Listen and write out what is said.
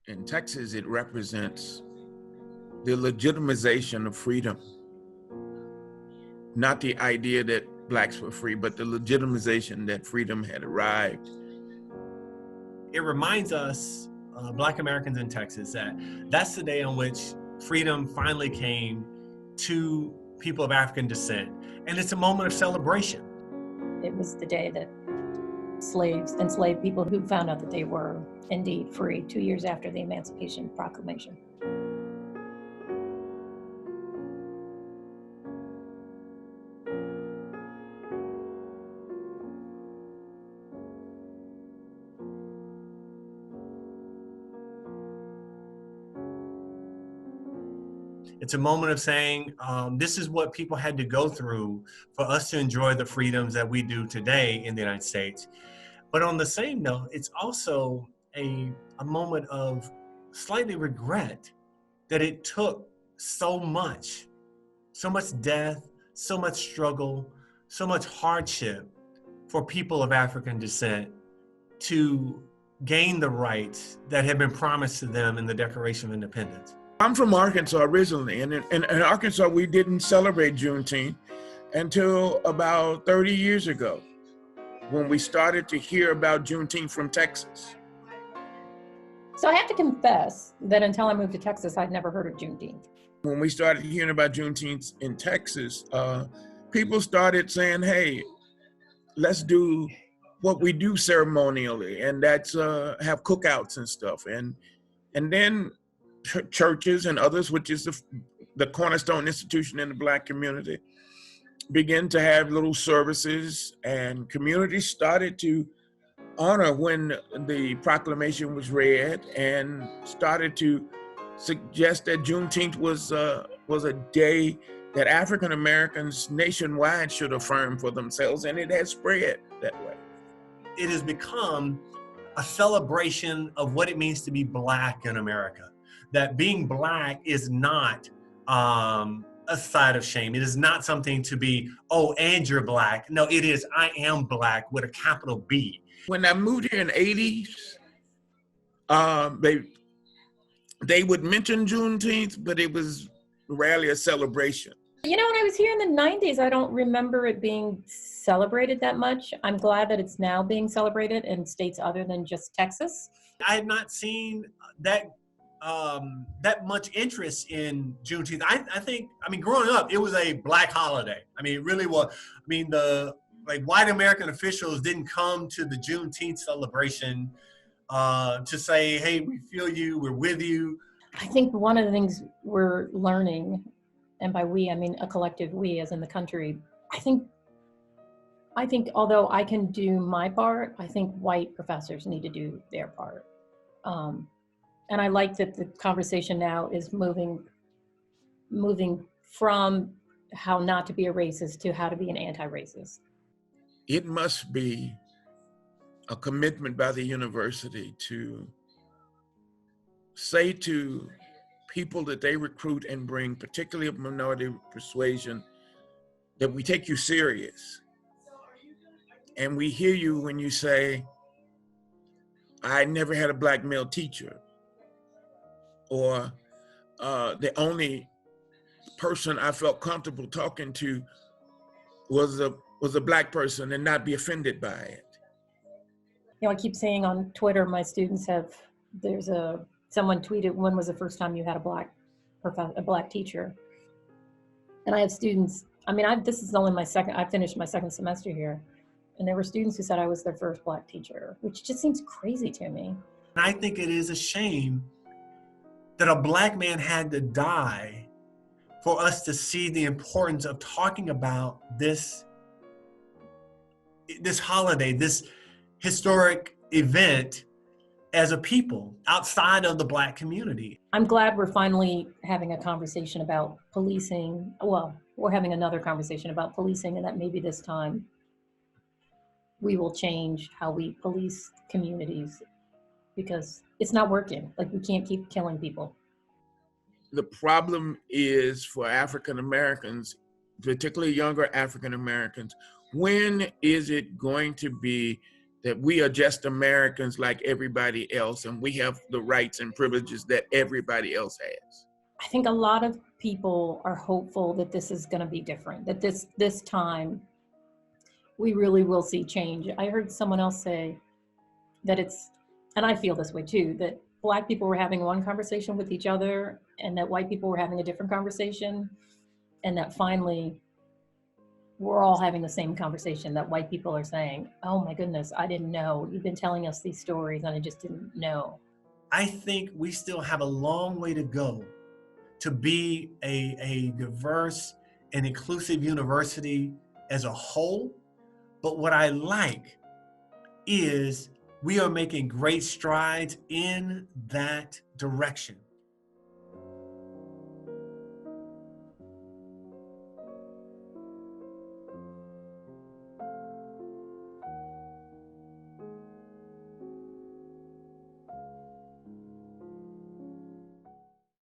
In Texas, it represents the legitimization of freedom. Not the idea that blacks were free, but the legitimization that freedom had arrived. It reminds us, Black Americans in Texas, that that's the day on which freedom finally came to people of African descent. And it's a moment of celebration. It was the day that enslaved people who found out that they were indeed free 2 years after the Emancipation Proclamation. It's a moment of saying, this is what people had to go through for us to enjoy the freedoms that we do today in the United States. But on the same note, it's also a moment of slightly regret that it took so much death, so much struggle, so much hardship for people of African descent to gain the rights that had been promised to them in the Declaration of Independence. I'm from Arkansas originally, and in Arkansas, we didn't celebrate Juneteenth until about 30 years ago, when we started to hear about Juneteenth from Texas. So I have to confess that until I moved to Texas, I'd never heard of Juneteenth. When we started hearing about Juneteenth in Texas, people started saying, hey, let's do what we do ceremonially, and that's have cookouts and stuff. And then churches and others, which is the cornerstone institution in the Black community, begin to have little services, and communities started to honor when the proclamation was read, and started to suggest that Juneteenth was a day that African Americans nationwide should affirm for themselves, and it has spread that way. It has become a celebration of what it means to be Black in America. That being Black is not a side of shame. It is not something to be, oh, and you're Black. No, it is, I am Black with a capital B. When I moved here in the 80s, they would mention Juneteenth, but it was rarely a celebration. You know, when I was here in the 90s, I don't remember it being celebrated that much. I'm glad that it's now being celebrated in states other than just Texas. I had not seen that much interest in Juneteenth. I think, growing up, it was a Black holiday. It really was. The white American officials didn't come to the Juneteenth celebration to say, hey, we feel you, we're with you. I think one of the things we're learning, and by we, I mean a collective we as in the country, I think although I can do my part, I think white professors need to do their part. And I like that the conversation now is moving from how not to be a racist to how to be an anti-racist. It must be a commitment by the university to say to people that they recruit and bring, particularly of minority persuasion, that we take you serious. And we hear you when you say, I never had a Black male teacher, or the only person I felt comfortable talking to was a Black person, and not be offended by it. You know, I keep saying on Twitter, my students someone tweeted, when was the first time you had a Black teacher? And I have students, this is only I finished my second semester here, and there were students who said I was their first Black teacher, which just seems crazy to me. I think it is a shame that a Black man had to die for us to see the importance of talking about this holiday, this historic event as a people outside of the Black community. I'm glad we're finally having a conversation about policing. Well, we're having another conversation about policing, and that maybe this time we will change how we police communities, because it's not working. We can't keep killing people. The problem is for African Americans, particularly younger African Americans, when is it going to be that we are just Americans like everybody else, and we have the rights and privileges that everybody else has. I think a lot of people are hopeful that this is going to be different, that this time we really will see change. I heard someone else say that it's, and I feel this way too, that Black people were having one conversation with each other and that white people were having a different conversation, and that finally we're all having the same conversation, that white people are saying, oh my goodness, I didn't know. You've been telling us these stories and I just didn't know. I think we still have a long way to go to be a diverse and inclusive university as a whole. But what I like is we are making great strides in that direction.